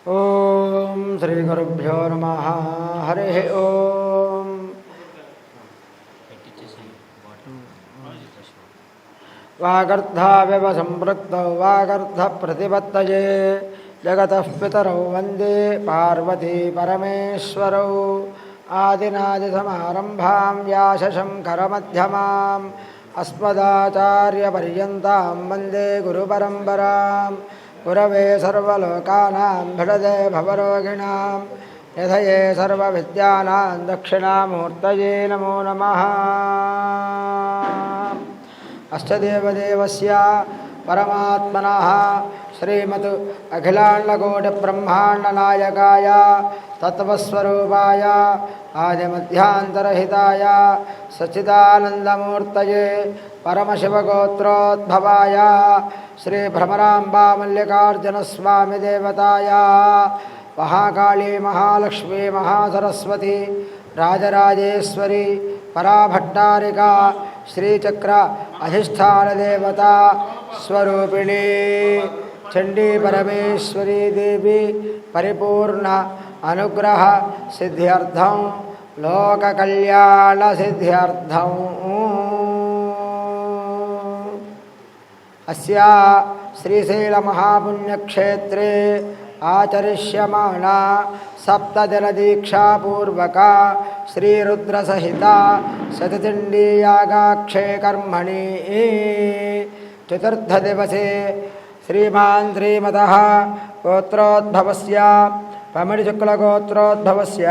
ओम श्री गुरुभ्यो नमः। हरि ओम। वागर्धाविव संपृक्तौ वागर्धप्रतिपत्तये जगतः पितरौ वन्दे पार्वती परमेश्वरौ। आदिनादिसमारम्भां व्यासशङ्करमध्यमाम् अस्मदाचार्यपर्यन्तां वन्दे गुरुपरम्पराम्। गुरवे सर्वलोकानां भिषजे भवरोगिणां निधये सर्वविद्यानां दक्षिणामूर्तये नमो नमः। अष्टदेवदेवस्य परमात्मनः श्रीमत् अखिलाण्डकोटिब्रह्माण्डनायकाय तत्त्वस्वरूपाय आदिमध्यान्तरहिताय सच्चिदानन्दमूर्तये परमशिवगोत्रोद्भवाय श्री भ्रमराम्बा मल्लिकार्जुनस्वामिदेवताय महाकाली महालक्ष्मी महासरस्वती राजराजेश्वरी पराभट्टारिका श्रीचक्र अधिष्ठानदेवता स्वरूपिणी चंडी परमेश्वरी देवी परिपूर्ण अनुग्रह सिद्ध्यर्थं लोक कल्याण सिद्ध्यर्थं अस्या श्रीशैल महापुण्यक्षेत्रे आचरिष्यमाणा सप्तदिनदीक्षापूर्वका श्रीरुद्रसहिता शतचण्डीयागाक्षे कर्मणि चतुर्थदिवसे श्रीमान् श्रीमतः गोत्रोद्भवस्य पमिडिशुक्लगोत्रोद्भवस्य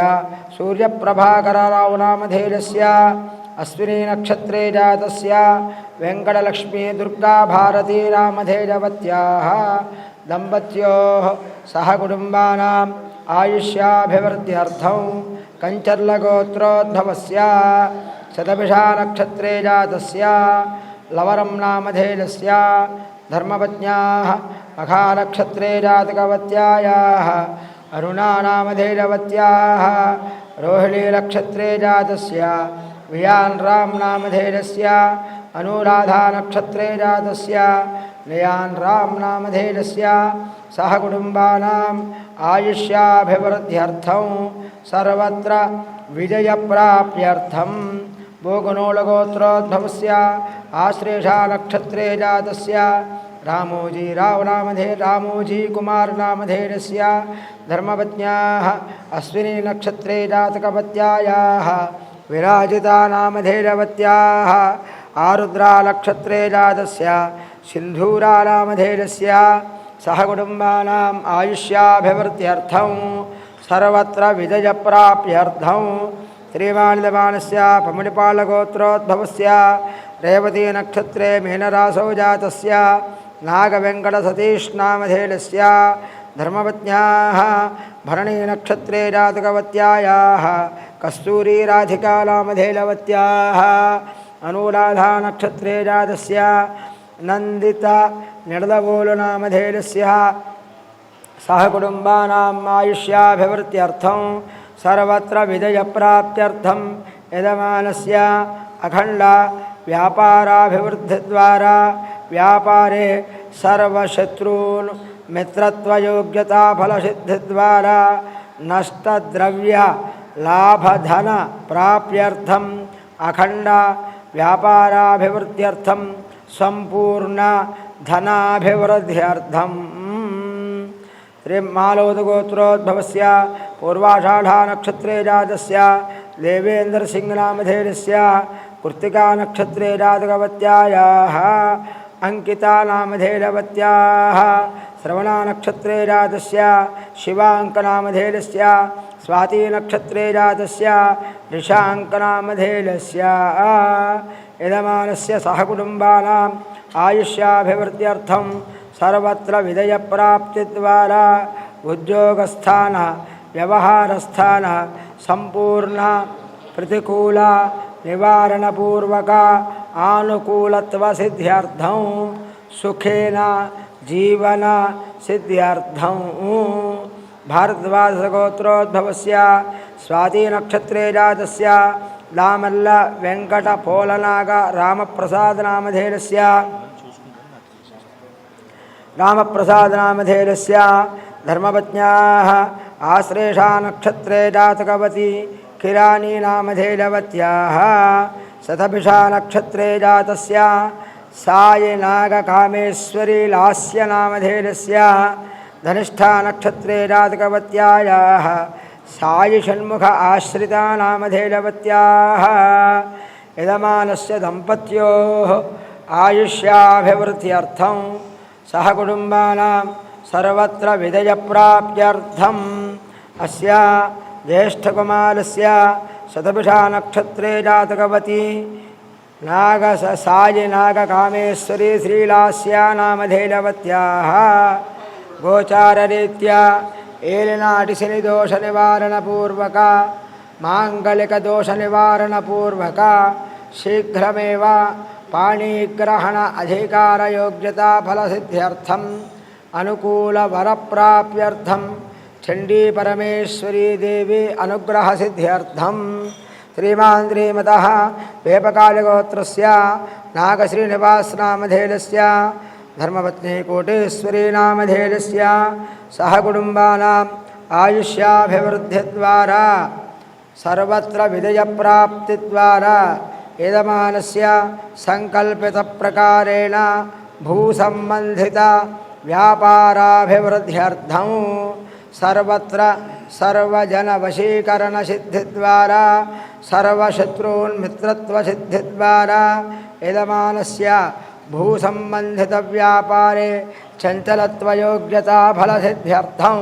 सूर्यप्रभाकररावनामधेयस्य अश्विनी नक्षत्रे जातस्य वेङ्कटलक्ष्मी दुर्गा भारती नामधेयवत्याः दम्पत्योः सह कुटुम्बानाम् आयुष्याभिवृद्ध्यर्थं कंचर्लगोत्रोद्भवस्य शतभिषा नक्षत्रे जातस्य लवरं नामधेयस्य धर्मपत्न्याः मखानक्षत्रे जातकवत्यायाः अरुणा नामधेयवत्याः रोहिणी नक्षत्रे जातस्य वियान् राम नामधेयस्य अनुराधा नक्षत्रे जातस्य नयान् राम नामधेयस्य सह कुटुम्बानाम् आयुष्याभिवृद्ध्यर्थं सर्वत्र विजयप्राप्त्यर्थं भोगनोलगोत्रोद्भवस्य आश्लेषा नक्षत्रे जातस्य रामोजी राव नामधेय रामोजी कुमार नामधेयस्य धर्मपत्न्याः अश्विनी नक्षत्रे जातकवत्यायाः विराजिता नामधेयवत्याः आरुद्रा नक्षत्रे जातस्य सिन्धूरा नामधेयस्य सह कुटुम्बानाम् आयुष्याभिवृद्ध्यर्थं सर्वत्र विजयप्राप्त्यर्थं श्रीमानिदमानस्य पमिडिपालगोत्रोद्भवस्य रेवती नक्षत्रे मीनरासौ जातस्य नागवेङ्कटसतीश नामधेयस्य धर्मपत्न्याः भरणी नक्षत्रे जातकवत्यायाः कस्तूरी राधिका नामधेयवत्याः अनुराधा नक्षत्रे जातस्य नन्दिता निडदवोलु नामधेयस्य सह कुटुम्बानाम् आयुष्याभिवृद्ध्यर्थं सर्वत्र विजयप्राप्त्यर्थं यजमानस्य अखण्ड व्यापाराभिवृद्धिद्वारा व्यापारे सर्वशत्रून् मित्रत्वयोग्यता फलसिद्धिद्वारा नष्टद्रव्य लाभधन प्राप्त्यर्थम् अखण्ड व्यापाराभिवृद्ध्यर्थं संपूर्ण धनाभिवृद्ध्यर्थं श्रीमालोदगोत्रोद्भवस्य पूर्वाषाढ़ा नक्षत्रे जातस्य देवेन्द्रसिंह नामधेयस्य कृत्तिका नक्षत्रे जातकवत्यायाः अंकिता नामधेयवत्याः श्रवणा नक्षत्रे जातस्य शिवांक नामधेयस्य स्वाति नक्षत्रे जातस्य ऋषांक नामधेयस्य यजमानस्य सह कुटुम्बानाम् आयुष्याभिवृद्ध्यर्थं सर्वत्र विजयप्राप्तिद्वारा उद्योगस्थान व्यवहारस्थान संपूर्ण प्रतिकूल निवारणपूर्वक आनुकूलत्वसिद्ध्यर्थं सुखेन जीवन सिद्ध्यर्थं भारद्वाजगोत्रोद्भवस्य स्वाति नक्षत्रे जातस्य लामल्ल वेंकट पोलनाग रामप्रसाद नामधेयस्य धर्मपत्न्याः आश्लेषा नक्षत्रे जातकवती किरानी नामधेयवत्याः शतभिषा नक्षत्रे जातस्य सायनागकामेश्वरी लास्य नामधेयस्य धनिष्ठा नक्षत्रे जातकवत्यायाः सायिषण्मुख आश्रिता नामधेयवत्याः यजमानस्य दम्पत्योः आयुष्याभिवृद्ध्यर्थं सह कुटुम्बानां सर्वत्र विजयप्राप्त्यर्थम् अस्य ज्येष्ठकुमारस्य शतभिषा नक्षत्रे जातकवती सायिनागकामेश्वरी श्रीलास्या नामधेयवत्याः गोचाररीत्या एलिनाटिशनिदोषनिवारणपूर्वक माङ्गलिकदोषनिवारणपूर्वक शीघ्रमेव पाणिग्रहण अधिकारयोग्यता फलसिद्ध्यर्थम् अनुकूलवरप्राप्त्यर्थं चण्डी परमेश्वरी देवी अनुग्रहसिद्ध्यर्थं श्रीमान् श्रीमतः वेपकालगोत्रस्य नागश्रीनिवासनामधेयस्य धर्मपत्नी कोटेश्वरी नामधेयस्य सह कुटुम्बानाम् आयुष्याभिवृद्धिद्वारा सर्वत्र विजयप्राप्तिद्वारा यजमानस्य संकल्पितप्रकारेण भूसम्बन्धित व्यापाराभिवृद्ध्यर्थं सर्वत्र सर्वजनवशीकरणसिद्धिद्वारा सर्वशत्रून्मित्रत्वसिद्धिद्वारा यजमानस्य भूसम्बन्धितव्यापारे चञ्चलत्वयोग्यता फलसिद्ध्यर्थं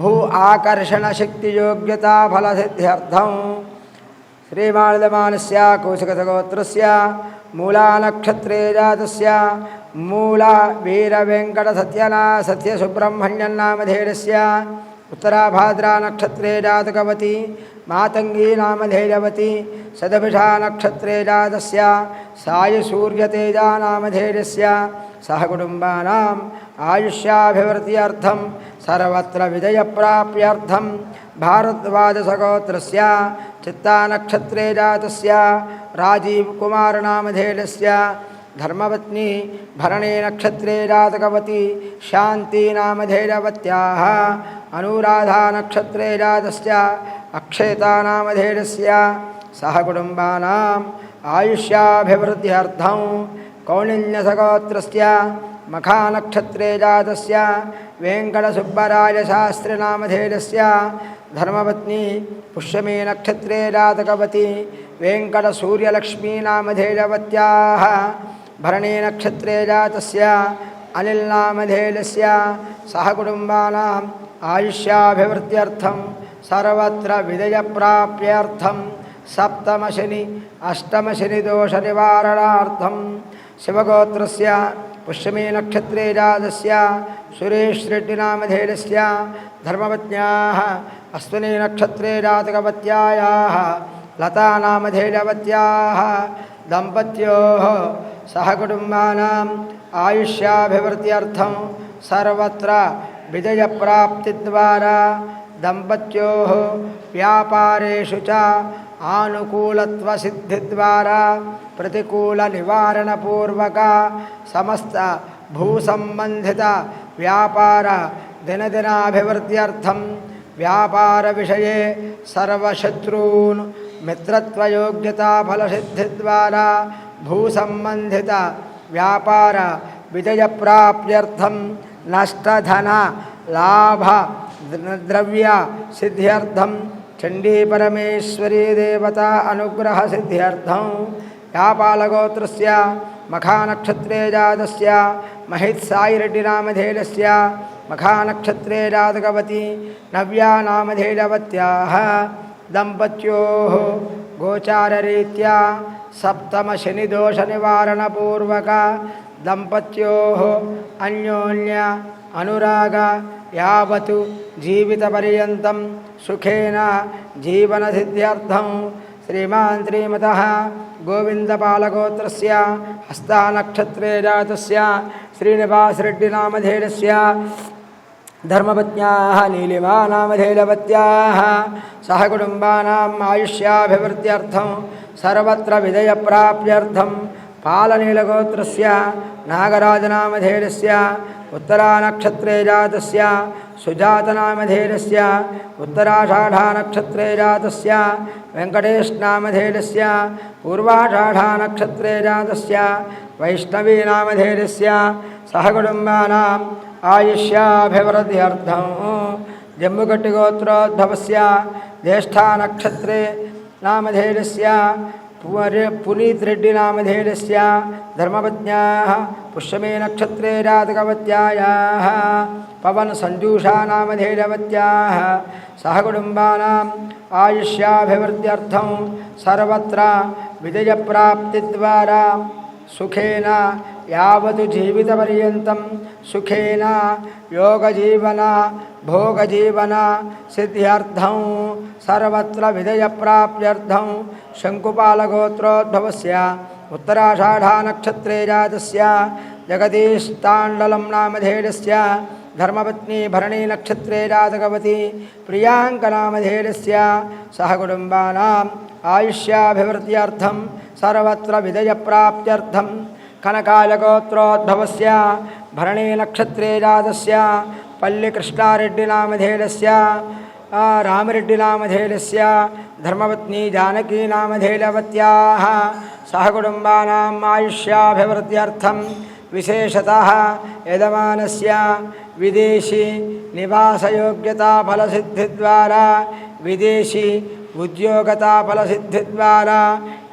भू आकर्षणशक्तियोग्यता फलसिद्ध्यर्थं श्रीमानदमानस्य कौशिकगोत्रस्य मूलानक्षत्रे जातस्य मूला वीरवेङ्कटसत्यसुब्रह्मण्यन्नामधेयस्य उत्तराभाद्रा नक्षत्रे जातकवती मातंगी नामधेयवती शतभिषा नक्षत्रे जातस्य सायसूर्यतेजा नामधेयस्य सह कुटुम्बानाम् आयुष्याभिवृद्ध्यर्थं सर्वत्र विजयप्राप्त्यर्थं भारद्वाजसगोत्रस्य चित्ता नक्षत्रे जातस्य राजीवकुमार नामधेयस्य धर्मपत्नी भरणे नक्षत्रे जातकवती शांति नामधेयवत्याः अनुराधा नक्षत्रे जातस्य अक्षेता नामधेयस्य सह कुटुम्बानाम् आयुष्याभिवृद्ध्यर्थं कौण्डिन्यसगोत्रस्य मखा नक्षत्रे जातस्य वेङ्कटसुब्बरायशास्त्री नामधेयस्य धर्मपत्नी पुष्यमी नक्षत्रे जातकवती वेङ्कटसूर्यलक्ष्मी नामधेयवत्याः भरणे नक्षत्रे जातस्य अनिल नामधेयस्य सह कुटुम्बानाम् आयुष्याभिवृद्ध्यर्थं सर्वत्र विजयप्राप्त्यर्थं सप्तमशनि अष्टमशनि दोषनिवारणार्थं शिवगोत्रस्य पुष्यमी नक्षत्रे जातस्य सुरेश रेड्डी नामधेयस्य धर्मपत्न्याः अश्विनी नक्षत्रे जातकवत्यायाः लता नामधेयवत्याः दम्पत्योः सह कुटुम्बानाम् आयुष्याभिवृद्ध्यर्थं सर्वत्र विजयप्राप्तिद्वारा दम्पत्योः व्यापारेषु च आनुकूलत्वसिद्धिद्वारा प्रतिकूलनिवारणपूर्वक समस्त भूसम्बन्धित व्यापार दिनदिनाभिवृद्ध्यर्थं व्यापारविषये सर्वशत्रून् मित्रत्वयोग्यता फलसिद्धिद्वारा भूसम्बन्धित व्यापार विजयप्राप्त्यर्थं नष्टधन लाभ द्रव्य सिद्ध्यर्थं चण्डी परमेश्वरी देवता अनुग्रह सिद्ध्यर्थं व्यापालगोत्रस्य मखा नक्षत्रे जातस्य महित् साईरेड्डी नामधेयस्य मखा नक्षत्रे जातकवती नव्या नामधेयवत्याः दम्पत्योः गोचाररीत्या सप्तमशनिदोषनिवारणपूर्वक दम्पत्योः अन्योन्य अनुराग यावत् जीवितपर्यन्तं सुखेन जीवनसिद्ध्यर्थं श्रीमान् श्रीमतः गोविन्दपालगोत्रस्य हस्तानक्षत्रे जातस्य श्रीनिवासरेड्डी नामधेयस्य धर्मपत्न्याः नीलिमा नामधेयवत्याः सह कुटुम्बानाम् आयुष्याभिवृद्ध्यर्थं सर्वत्र विजयप्राप्त्यर्थं पालनीलगोत्रस्य नागराजनामधेयस्य उत्तरानक्षत्रे जातस्य सुजातनामधेयस्य उत्तराषाढानक्षत्रे जातस्य वेङ्कटेशनामधेयस्य पूर्वाषाढानक्षत्रे जातस्य वैष्णवीनामधेयस्य सहकुटुम्बानाम् आयुष्याभिवृद्ध्यर्थं जम्बुकट्टिगोत्रोद्भवस्य ज्येष्ठानक्षत्रे नामधेयस्य पुनीतरेड्डिनामधेयस्य धर्मपत्न्याः पुष्यमे नक्षत्रे जातकवत्यायाः पवनसञ्जूषानामधेयवत्याः सहकुटुम्बानाम् आयुष्याभिवृद्ध्यर्थं सर्वत्र विजयप्राप्तिद्वारा सुखेन यावत् जीवितपर्यन्तं सुखेन योगजीवन भोगजीवन सिद्ध्यर्थं सर्वत्र विजयप्राप्त्यर्थं शङ्कुपालगोत्रोद्भवस्य उत्तराषाढानक्षत्रे जातस्य जगदीशताण्डलं नामधेयस्य धर्मपत्नी भरणीनक्षत्रे जातकवती प्रियाङ्कनामधेयस्य सहकुटुम्बानाम् आयुष्याभिवृद्ध्यर्थं सर्वत्र विजयप्राप्त्यर्थं कनकालगोत्रोद्भवस्य भरणीनक्षत्रे जातस्य पल्लिकृष्णारेड्डिनामधेयस्य रामरेड्डिनामधेयस्य धर्मपत्नी जानकीनामधेयवत्याः सहकुटुम्बानाम् आयुष्याभिवृद्ध्यर्थं विशेषतः यजमानस्य विदेशी निवासयोग्यता फलसिद्धिद्वारा विदेशी उद्योगता फलसिद्धिद्वारा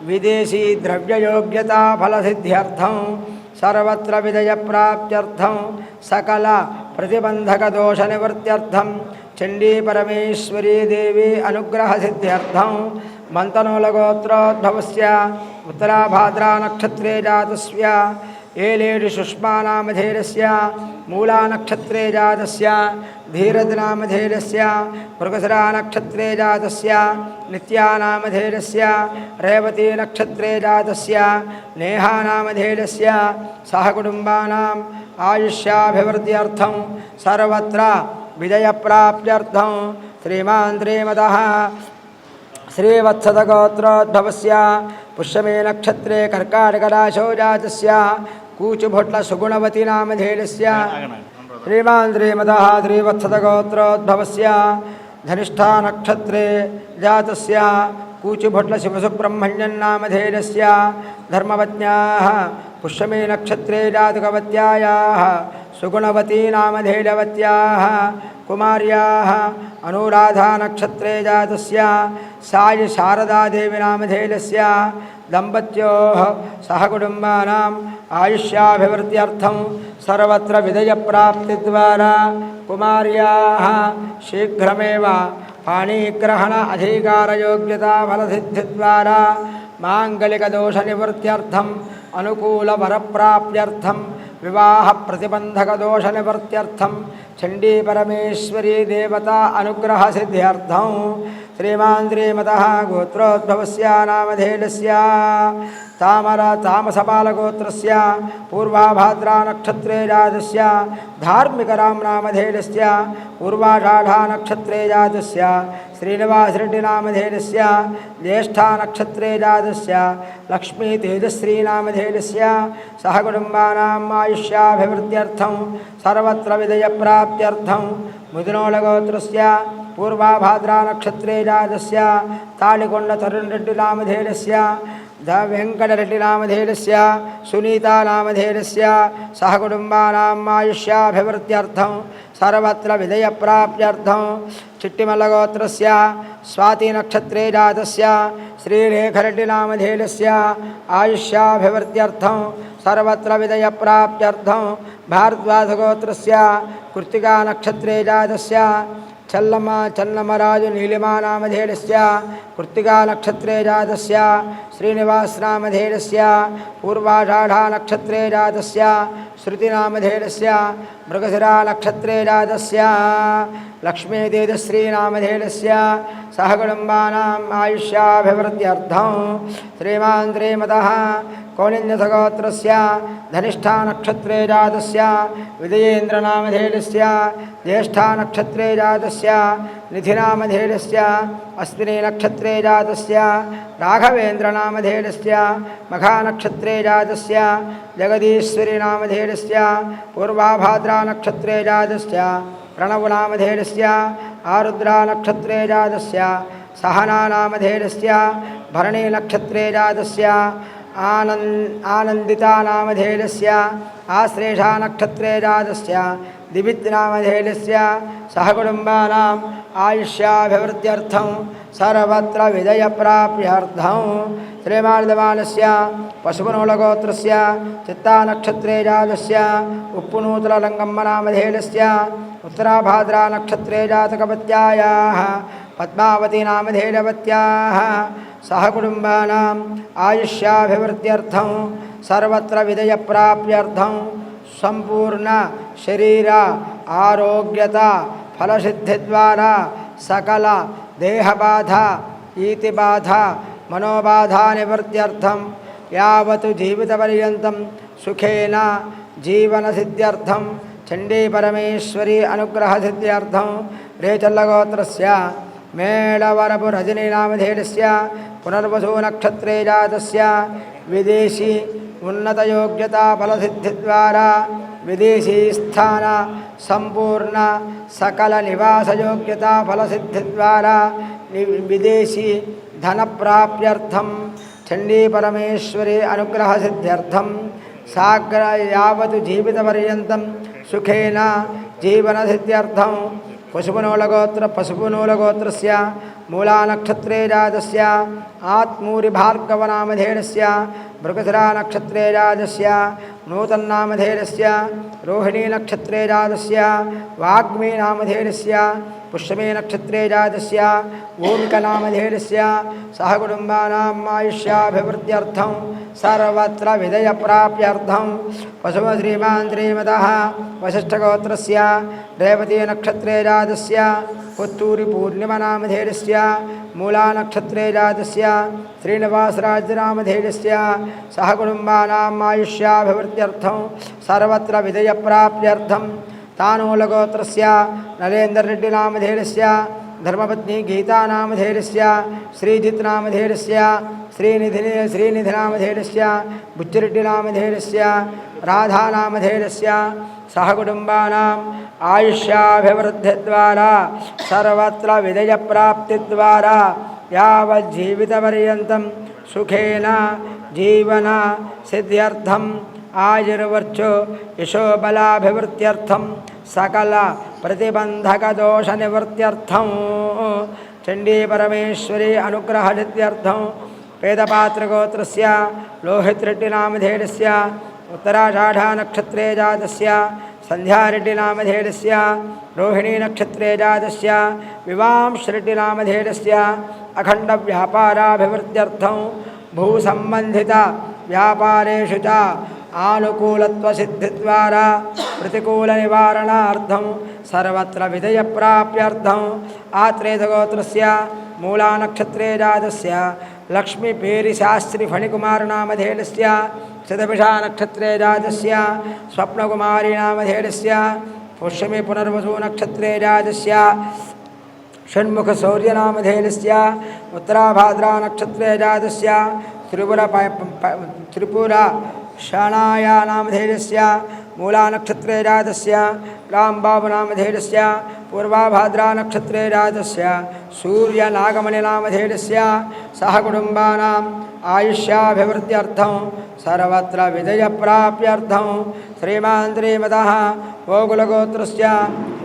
विदेशी द्रव्ययोग्यता फलसिद्ध्यर्थं सर्वत्र विजयप्राप्त्यर्थं सकल प्रतिबन्धकदोषनिवृत्त्यर्थं चण्डी परमेश्वरी देवी अनुग्रहसिद्ध्यर्थं मन्तनूलगोत्रोद्भवस्य उत्तराभाद्रानक्षत्रे जातस्य एलेडि सुष्मानामधेयस्य मूलानक्षत्रे जातस्य धीरजनामधेयस्य मृगशिरानक्षत्रे जातस्य नित्यानामधेयस्य रेवतीनक्षत्रे जातस्य नेहानामधेयस्य सहकुटुम्बानाम् आयुष्याभिवृद्ध्यर्थं सर्वत्र विजयप्राप्त्यर्थं श्रीमान् श्रीमतः श्रीवत्सदगोत्रोद्भवस्य पुष्यमे नक्षत्रे कर्काटकराशौ जातस्य कूचुभोट्लसुगुणवती नामधेयस्य श्रीमान् श्रीमतः श्रीवत्सदगोत्रोद्भवस्य धनिष्ठानक्षत्रे जातस्य कूचुभोट्लशिवसुब्रह्मण्यन्नामधेयस्य धर्मपत्न्याः पुष्यमे नक्षत्रे जातकवत्यायाः सुगुणवती नामधेयवत्याः कुमार्याः अनुराधानक्षत्रे जातस्य सायि शारदादेवी नामधेयस्य दम्पत्योः सहकुटुम्बानाम् आयुष्याभिवृद्ध्यर्थं सर्वत्र विजयप्राप्तिद्वारा कुमार्याः शीघ्रमेव पाणिग्रहण अधिकारयोग्यता फलसिद्धिद्वारा माङ्गलिकदोषनिवृत्त्यर्थम् अनुकूलवरप्राप्त्यर्थं विवाहप्रतिबन्धकदोषनिवृत्त्यर्थं चण्डी परमेश्वरी देवता अनुग्रहसिद्ध्यर्थं श्रीमान् श्रीमतः गोत्रोद्भवस्य नामधेयस्य तामसपालगोत्रस्य पूर्वाभाद्रानक्षत्रे जातस्य धार्मिकराम नामधेयस्य पूर्वाषाढानक्षत्रे जातस्य श्रीनिवासरेड्डिनामधेयस्य ज्येष्ठानक्षत्रे जातस्य लक्ष्मीतेजश्रीनामधेयस्य सहकुटुम्बानाम् आयुष्याभिवृद्ध्यर्थं सर्वत्र विजयप्राप्त्यर्थं मुदिनोळगोत्रस्य पूर्वाभाद्रानक्षत्रे जातस्य ताळिकोण्डतरुणरेड्डिनामधेयस्य वेङ्कटरेड्डिनामधेयस्य सुनीतानामधेयस्य सहकुटुम्बानाम् आयुष्याभिवृद्ध्यर्थं सर्वत्र विजयप्राप्त्यर्थं चिट्टिमल्लगोत्रस्य स्वातिनक्षत्रे जातस्य श्रीलेखरेड्डिनामधेयस्य आयुष्याभिवृद्ध्यर्थं सर्वत्र विजयप्राप्त्यर्थं भारद्वाजगोत्रस्य कृत्तिकानक्षत्रे जातस्य चन्नमराजु नीलिमानामधेयस्य कृत्तिकानक्षत्रे जातस्य श्रीनिवासनामधेयस्य पूर्वाषाढानक्षत्रे जातस्य श्रुतिनामधेयस्य मृगशिरानक्षत्रे जातस्य लक्ष्मीतेजश्रीनामधेयस्य सहकुटुम्बानाम् आयुष्याभिवृद्ध्यर्थं श्रीमान् श्रीमतः कौलिन्यसगोत्रस्य धनिष्ठानक्षत्रे जातस्य विजयेन्द्रनामधेयस्य ज्येष्ठानक्षत्रे जातस्य निधिनामधेयस्य अश्विनीनक्षत्रे जातस्य राघवेन्द्रनामधेयस्य मघानक्षत्रे जातस्य जगदीश्वरीनामधेयस्य पूर्वाभाद्रा नक्षत्रे जातस्य प्रणवनामधेयस्य आरुद्रा नक्षत्रे जातस्य सहना नामधेयस्य भरणी नक्षत्रे जातस्य आनन्दिता नामधेयस्य आश्लेषा नक्षत्रे जातस्य दिवित् नामधेयस्य सहकुटुम्बानाम् आयुष्याभिवृद्ध्यर्थं सर्वत्र विजयप्राप्त्यर्थं श्रीमार्दमानस्य पशुपनूलगोत्रस्य चित्ता नक्षत्रे जातस्य उप्पुनूतललिङ्गम्म नामधेयस्य उत्तराभाद्रा नक्षत्रे जातकपत्यायाः पद्मावती नामधेयवत्याः सहकुटुम्बानाम् आयुष्याभिवृद्ध्यर्थं सर्वत्र विजयप्राप्त्यर्थं संपूर्ण शरीर आरोग्यता फलसिद्धिद्वारा सकल देहबाधा ईतिबाधा मनोबाधा निवृत्त्यर्थं यावत् जीवितपर्यन्तं सुखेन जीवनसिद्ध्यर्थं चण्डी परमेश्वरी अनुग्रहसिद्ध्यर्थं रेचल्लगोत्रस्य मेळवरपु रजनीनामधेयस्य पुनर्वसु नक्षत्रे जातस्य विदेशी उन्नतयोग्यता फलसिद्धिद्वारा विदेशी स्थान संपूर्ण सकल निवासयोग्यता फलसिद्धिद्वारा विदेशी धनप्राप्त्यर्थं चण्डी परमेश्वरी अनुग्रहसिद्ध्यर्थं साग्र यावत् जीवितपर्यन्तं सुखेन जीवनसिद्ध्यर्थं पशुपनूलगोत्रस्य मूलानक्षत्रे जातस्य आत्मूरिभार्गवनामधेयस्य मृगशिरा नक्षत्रे जातस्य नूतन्नामधेयस्य रोहिणी नक्षत्रे जातस्य वाग्मी नामधेयस्य पुष्यमे नक्षत्रे जातस्य ओमिकनामधेयस्य सहकुटुम्बानाम् आयुष्याभिवृद्ध्यर्थं सर्वत्र विजयप्राप्त्यर्थं पशुश्रीमान् श्रीमतः वसिष्ठगोत्रस्य रेवती नक्षत्रे जातस्य पुत्तूरि पूर्णिमनामधेयस्य मूलानक्षत्रे जातस्य श्रीनिवासराजनामधेयस्य सहकुटुम्बानाम् आयुष्याभिवृद्ध्यर्थं सर्वत्र विजयप्राप्त्यर्थं तानूलगोत्रस्य नरेन्द्ररेड्डिनामधेयस्य धर्मपत्नी गीतानामधेयस्य श्रीजित्नामधेयस्य श्रीनिधिनामधेयस्य बुच्चिरेड्डिनामधेयस्य राधानामधेयस्य सहकुटुम्बानाम् आयुष्याभिवृद्धिद्वारा सर्वत्र विजयप्राप्तिद्वारा यावज्जीवितपर्यन्तं सुखेन जीवन सिद्ध्यर्थम् आयुर्वर्चो यशोबलाभिवृद्ध्यर्थं सकल प्रतिबन्धकदोषनिवृत्त्यर्थं चण्डी परमेश्वरी अनुग्रहसिद्ध्यर्थं वेदपात्रगोत्रस्य लोहितरेड्डिनामधेयस्य उत्तराषाढानक्षत्रे जातस्य सन्ध्यारेड्डिनामधेयस्य रोहिणी नक्षत्रे जातस्य विवांशरेड्डिनामधेयस्य अखण्डव्यापाराभिवृद्ध्यर्थं भूसम्बन्धित व्यापारेषु च आनुकूलत्वसिद्धिद्वारा प्रतिकूलनिवारणार्थं सर्वत्र विजयप्राप्त्यर्थं आत्रेयगोत्रस्य मूलानक्षत्रे जातस्य लक्ष्मीपेरिशास्त्रिफणिकुमारनामधेयस्य शतभिषा नक्षत्रे जातस्य स्वप्नकुमारीनामधेयस्य पुष्यमे पुनर्वसु नक्षत्रे जातस्य षण्मुखशौर्यनामधेयस्य उत्तराभाद्रा नक्षत्रे जातस्य त्रिपुरा शणाया नामधेयस्य मूलानक्षत्रे जातस्य रामबाबुनामधेयस्य पूर्वाभाद्रा नक्षत्रे जातस्य सूर्यनागमणिनामधेयस्य सहकुटुम्बानाम् आयुष्याभिवृद्ध्यर्थं सर्वत्र विजयप्राप्त्यर्थं श्रीमान् श्रीमतः गोकुलगोत्रस्य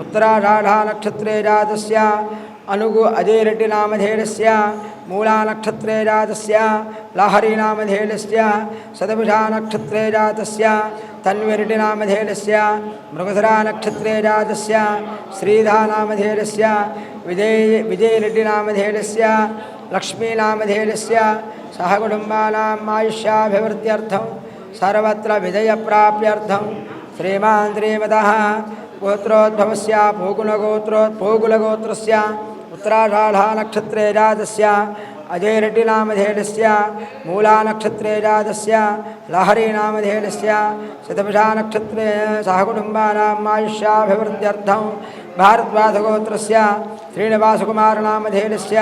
उत्तराषाढानक्षत्रे जातस्य अनुगु अजयरेड्डिनामधेयस्य मूलानक्षत्रे जातस्य लहरीनामधेयस्य शतभिषा नक्षत्रे जातस्य तन्विरेड्डिनामधेयस्य मृगशिरा नक्षत्रे जातस्य श्रीधानामधेयस्य विजयरेड्डिनामधेयस्य लक्ष्मीनामधेयस्य सहकुटुम्बानाम् आयुष्याभिवृद्ध्यर्थं सर्वत्र विजयप्राप्त्यर्थं श्रीमान् श्रीमतः गोत्रोद्भवस्य पूगुलगोत्रस्य उत्तराषाढानक्षत्रे जातस्य अजयरेड्डिनामधेयस्य मूलानक्षत्रे जातस्य लहरीनामधेयस्य शतभिषा नक्षत्रे सहकुटुम्बानाम् आयुष्याभिवृद्ध्यर्थं भारद्वाजगोत्रस्य श्रीनिवासकुमारनामधेयस्य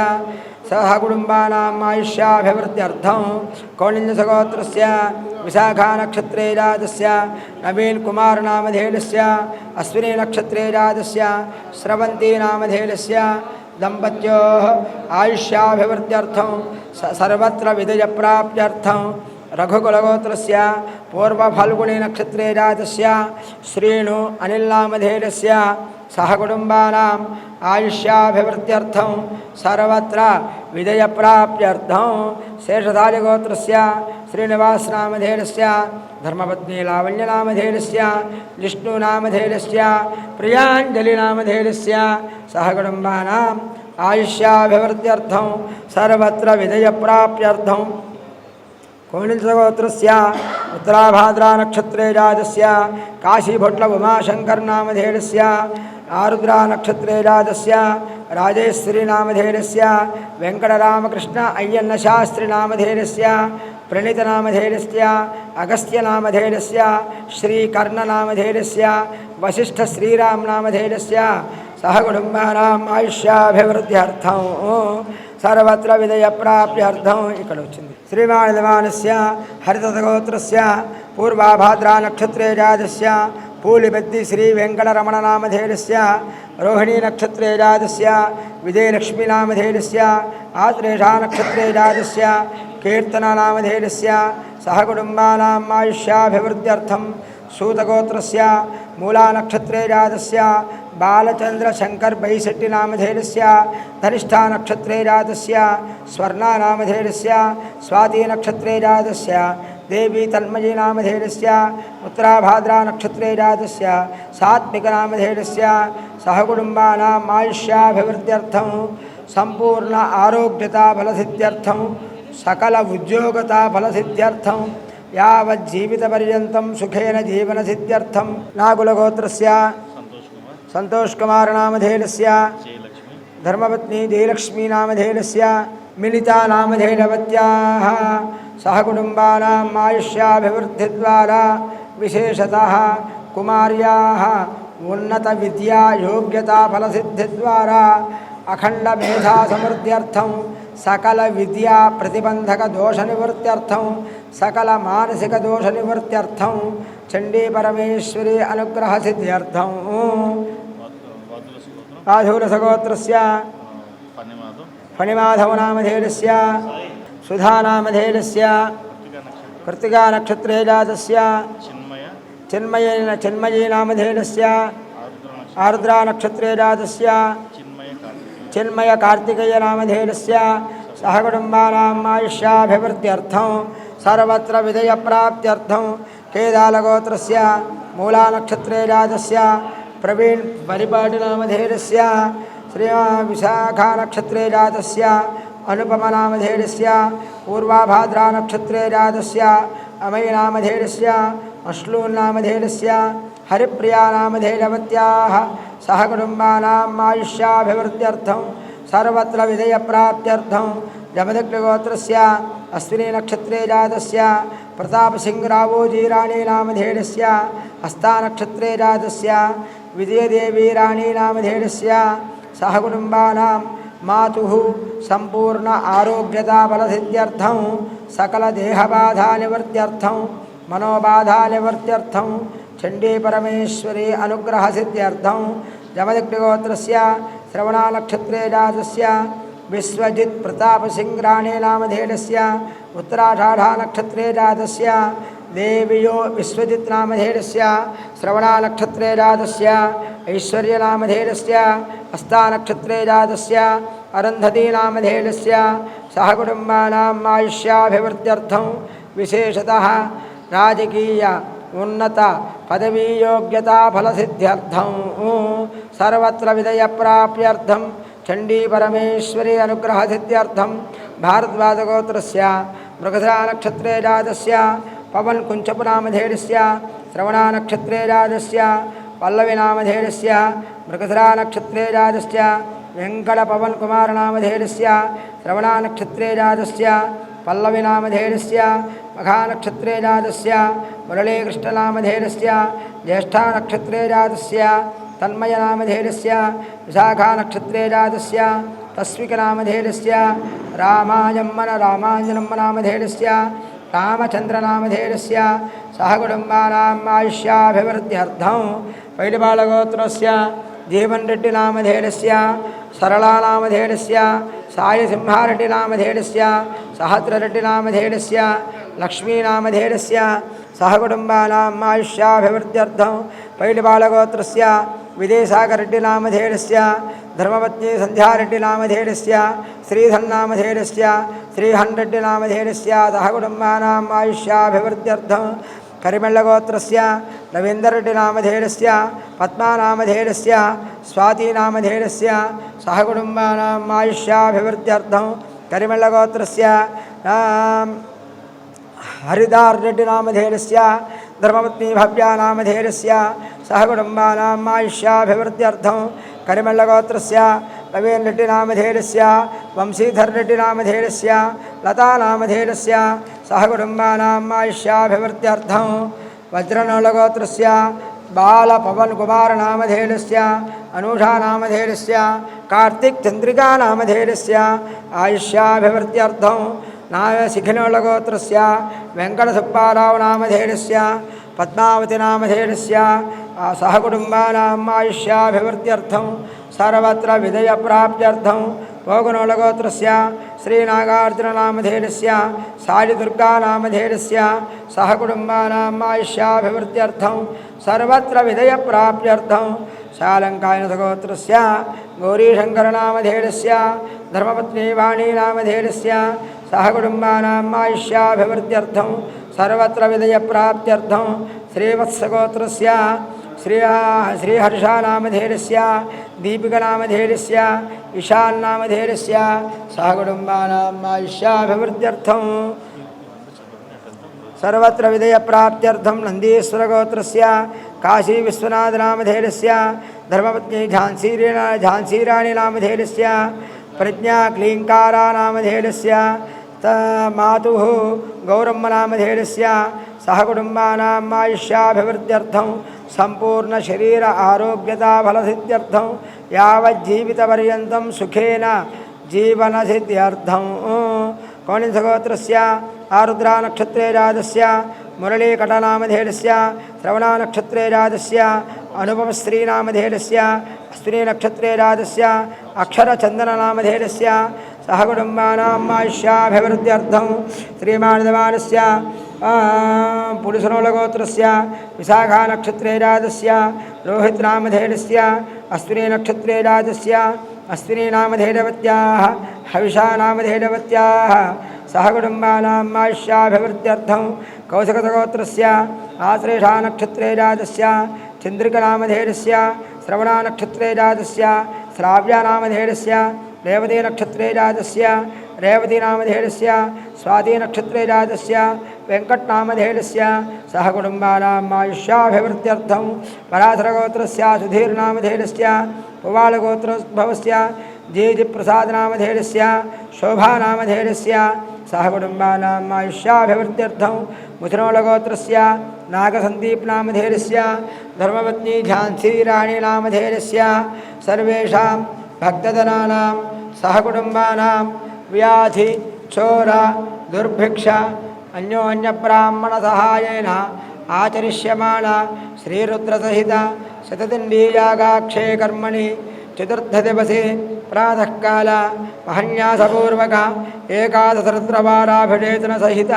सह कुटुम्बानाम् आयुष्याभिवृद्ध्यर्थं कौण्डिन्यसगोत्रस्य विशाखानक्षत्रे जातस्य नवीनकुमारनामधेयस्य अश्विनीनक्षत्रे जातस्य स्रवन्तीनामधेयस्य दम्पत्योः आयुष्याभिवृद्ध्यर्थं सर्वत्र विजयप्राप्त्यर्थं रघुकुलगोत्रस्य पूर्वफल्गुणीनक्षत्रे जातस्य श्रीणु अनिलनामधेयस्य सहकुटुम्बानाम् आयुष्याभिवृद्ध्यर्थं सर्वत्र विजयप्राप्त्यर्थं शेषधारिगोत्रस्य श्रीनिवासनामधेयस्य धर्मपत्नी लावण्यनामधेयस्य जिष्णुनामधेयस्य प्रियाञ्जलिनामधेयस्य सहकुटुम्बानाम् आयुष्याभिवृद्ध्यर्थं सर्वत्र विजयप्राप्त्यर्थं कौण्डिन्यसगोत्रस्य उत्तराभाद्रानक्षत्रे जातस्य काशीभट्ल उमाशङ्करनामधेयस्य आरुद्रानक्षत्रे जातस्य राजेश्वरीनामधेयस्य वेङ्कटरामकृष्ण अय्यन्नशास्त्रीनामधेयस्य प्रणीतनामधेयस्य अगस्त्यनामधेयस्य श्रीकर्णनामधेयस्य वसिष्ठश्रीरामनामधेयस्य सहकुटुम्बानाम् आयुष्याभिवृद्ध्यर्थं सर्वत्र विजयप्राप्त्यर्थं ఇక్కడ వచ్చింది శ్రీమానదమానస్య హరితగోత్రస్య పూర్వాభాద్రానక్షత్రే జాతస్య పూలిబద్ది శ్రీ వెంకటరమణనామధేయस्य రోహిణీనక్షత్రే జాతస్య విజయలక్ష్మీనామధేయस्य ఆశ్లేషానక్షత్రే జాతస్య కీర్తననామధేయस्य सहकुटुम्बानाम् आयुष्याभिवृद्ध्यर्थं सूतगोत्रस्य मूलानक्षत्रे जातस्य बालचंद्रशंकर बैशेट्टिनामधेयस्य धनिष्ठानक्षत्रे जातस्य स्वर्णानामधेयस्य स्वातिनक्षत्रे जातस्य देवी तन्मयीनामधेयस्य उत्तराभाद्रानक्षत्रे जातस्य सात्विकनामधेयस्य सहकुटुम्बानाम् आयुष्याभिवृद्ध्यर्थं संपूर्ण आरोग्यताफलसिद्ध्यर्थं सकल उद्योगताफलसिद्ध्यर्थं यावज्जीवितपर्यन्तं सुखेन जीवनसिद्ध्यर्थं नागुलगोत्रस्य संतोषकुमारनामधेयस्य धर्मपत्नी जयलक्ष्मीनामधेयस्य मिलितानामधेयवत्याः सहकुटुम्बानाम् आयुष्याभिवृद्धिद्वारा विशेषतः कुमार्याः उन्नतविद्यायोग्यताफलसिद्धिद्वारा अखण्डमेधासमृद्ध्यर्थं सकल विद्या प्रतिबंधक दोष निवृत्त्यर्थं सकल मानसिक दोष निवृत्त्यर्थं चंडी परमेश्वरी अनुग्रह सिद्ध्यर्थं आधूरसगोत्रस्य फणिमाधवनामधेयस्य सुधानामधेयस्य कृत्तिकानक्षत्रे जातस्य चिन्मयीनामधेयस्य आर्द्रानक्षत्रे जातस्य चिन्मय कार्तिकेयनामधेयस्य सहकुटुम्बानाम् आयुष्याभिवृद्ध्यर्थं सर्वत्र विजयप्राप्त्यर्थं केदालगोत्रस्य मूलानक्षत्रे जातस्य प्रवीण परिपाटिनामधेयस्य श्रीविशाखानक्षत्रे जातस्य अनुपमनामधेयस्य पूर्वाभाद्रानक्षत्रे जातस्य अमयनामधेयस्य अश्लून्नामधेयस्य हरिप्रियानामधेयवत्याः सहकुटुम्बानाम् आयुष्याभिवृद्ध्यर्थं सर्वत्र विजयप्राप्त्यर्थं जमदग्निगोत्रस्य अश्विनीनक्षत्रे जातस्य प्रतापसिंहरावोजीराणीनामधेयस्य हस्तानक्षत्रे जातस्य विजयदेवीराणीनामधेयस्य सहकुटुम्बानां मातुः संपूर्ण आरोग्यताफलसिद्ध्यर्थं सकलदेहबाधानिवृत्त्यर्थं मनोबाधानिवृत्त्यर्थं चंडी परमेश्वरी अनुग्रह सिद्ध्यर्थं जमदग्निगोत्रस्य श्रवणानक्षत्रे जातस्य विश्वजित् प्रतापसिंहराणीनामधेयस्य उत्तराषाढानक्षत्रे जातस्य देवियो विश्वजित्नामधेयस्य श्रवणानक्षत्रे जातस्य ऐश्वर्यनामधेयस्य हस्तानक्षत्रे जातस्य अरुन्धतीनामधेयस्य सहकुटुम्बानाम् आयुष्याभिवृद्ध्यर्थं विशेषतः राजकीय उन्नत पदवी योग्यता फलसिद्ध्यर्थं सर्वत्र विजयप्राप्त्यर्थं चंडी परमेश्वरी अनुग्रह सिद्ध्यर्थं भारद्वाजगोत्रस्य मृगधरानक्षत्रे जातस्य पवन कुंचपुनामधेयस्य श्रवणानक्षत्रे जातस्य पल्लवीनामधेयस्य मृगधरानक्षत्रे जातस्य वेङ्कटपवनकुमारनामधेयस्य श्रवणानक्षत्रे जातस्य पल्लवीनामधेयस्य मघानक्षत्रे जातस्य मुरलीकृष्णनामधेयस्य ज्येष्ठानक्षत्रे जातस्य तन्मयनामधेयस्य विशाखानक्षत्रे जातस्य तस्विकनामधेयस्य रामाञ्जनम्मनामधेयस्य रामचन्द्रनामधेयस्य सह कुटुम्बानाम् आयुष्याभिवृद्ध्यर्थं पैडिबालगोत्रस्य जीवन रेड्डी नामधेयस्य सरलानामधेयस्य सायसिंहारेड्डी नामधेयस्य सहस्र रेड्डी नामधेयस्य लक्ष्मी नामधेयस्य सह कुटुम्बानाम् आयुष्याभिवृद्ध्यर्थं पैडिबालगोत्रस्य विदेसागर रेड्डी नामधेयस्य धर्मपत्नी संध्यारेड्डी नामधेयस्य श्रीधन्नामधेयस्य श्रीहन् रेड्डी नामधेयस्य सह कुटुम्बानाम् आयुष्याभिवृद्ध्यर्थं करिमेल्लगोत्रस्य रवींद्र रेड्डी नामधेयस्य पद्मानामधेयस्य स्वातीनामधेयस्य सह कुटुम्बानाम् आयुष्याभिवृद्ध्यर्थं करिमेल्लगोत्रस्य हरिदार रेड्डी नामधेयस्य धर्मपत्नी भव्या नामधेयस्य सह कुटुम्बानाम् आयुष्याभिवृद्ध्यर्थं करिमेल्लगोत्रस्य रवीन्द्र रेड्डी नामधेयस्य वंशीधर रेड्डी नामधेयस्य लता नामधेयस्य सह कुटुम्बानाम् आयुष्याभिवृद्ध्यर्थं वज्रनौलगोत्रस्य बालपवन कुमार नामधेयस्य अनुषा नामधेयस्य कार्तिक चंद्रिका नामधेयस्य आयुष्याभिवृद्ध्यर्थं नायशिखिनौलगोत्रस्य वेंकटसुब्बाराव नामधेयस्य पद्मावती नामधेयस्य सह कुटुम्बानाम् आयुष्याभिवृद्ध्यर्थं सर्वत्र विजयप्राप्त्यर्थं भोगनौलगोत्रस्य श्रीनागार्जुननामधेयस्य सालिदुर्गा नामधेयस्य सह कुटुम्बानाम् आयुष्याभिवृद्ध्यर्थं सर्वत्र विजयप्राप्त्यर्थं शालङ्कायनसगोत्रस्य गौरीशङ्करनामधेयस्य धर्मपत्नी वाणी नामधेयस्य सह कुटुम्बानाम् आयुष्याभिवृद्ध्यर्थं सर्वत्र विजयप्राप्त्यर्थं श्रीवत्सगोत्रस्य श्रीहर्षानामधेयस्य दीपिकानामधेयस्य ईशान्नामधेयस्य सह कुटुम्बानाम् आयुष्याभिवृद्ध्यर्थं सर्वत्र विजयप्राप्त्यर्थं नन्दीश्वरगोत्रस्य काशी विश्वनाथनामधेयस्य धर्मपत्नी झांसीराणी नामधेयस्य प्रज्ञा क्लींकारा नामधेयस्य मातुः गौरम्म नामधेयस्य सह कुटुम्बानाम् आयुष्याभिवृद्ध्यर्थं संपूर्ण शरीर आरोग्यता फलसिद्ध्यर्थं यावज्जीवितपर्यन्तं सुखेन जीवनसिद्ध्यर्थं कौणिसगोत्रस्य आरुद्रा नक्षत्रे जातस्य मुरलीकटनामधेयस्य श्रवणा नक्षत्रे जातस्य अनुपमश्री नामधेयस्य अश्विनी नक्षत्रे जातस्य अक्षरचन्दननामधेयस्य सह कुटुम्बानाम् आयुष्याभिवृद्ध्यर्थं श्रीमानदवानस्य पुरुषनौलगोत्रस्य विशाखा नक्षत्रे जातस्य रोहित नामधेयस्य अश्विनी नक्षत्रे जातस्य अश्विनी नामधेयवत्याः हविषा नामधेयवत्याः सह कुटुम्बानाम् आयुष्याभिवृद्ध्यर्थं कौशिकगोत्रस्य आश्लेषा नक्षत्रे जातस्य चन्द्रिकानामधेयस्य श्रवणा नक्षत्रे जातस्य श्राव्या नामधेयस्य रेवती नक्षत्रे जातस्य रेवती नामधेयस्य स्वाती नक्षत्रे जातस्य वेंकटनामधेयस्य सह कुटुम्बानाम् आयुष्याभिवृद्ध्यर्थं पराशरगोत्रस्य सुधीर्नामधेयस्य पुवालगोत्रोद्भवस्य जीजिप्रसादनामधेयस्य शोभानामधेयस्य सह कुटुम्बानाम् आयुष्याभिवृद्ध्यर्थं मुथुनौलगोत्रस्य नागसन्दीपनामधेयस्य धर्मपत्नी झांसीराणी नामधेयस्य सर्वेषां भक्तजनानां सह कुटुम्बानां व्याधि चोर दुर्भिक्ष अन्योन्यब्राह्मणसहायेन आचरिष्यमाण श्रीरुद्रसहित शतदिण्डीयागाक्षे कर्मणि चतुर्थदिवसे प्रातःकाल महन्यासपूर्वक एकादशरुद्रवाराभिषेचनसहित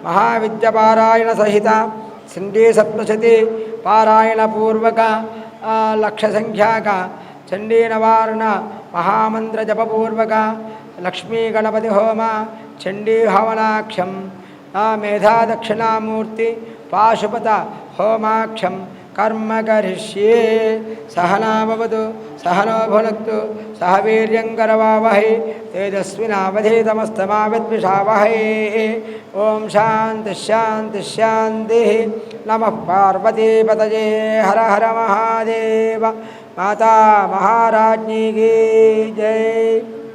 महाविद्यापारायणसहित चण्डीसप्तशती पारायणपूर्वक लक्षसंख्याक चण्डीनवारण महामन्त्रजपपूर्वक लक्ष्मीगणपतिहोम चण्डीहवनाख्यं मेधादक्षिणामूर्ति पाशुपत होमाख्यं कर्म करिष्ये सहना भवतु सहनो भुनक्तु सह वीर्यङ्करवावहै तेजस्विनावधीतमस्तमा विद्विषावहै ओम शांति शांति शांति नमः पार्वतीपतये हर हर महादेव माता महाराज्ञी की जय।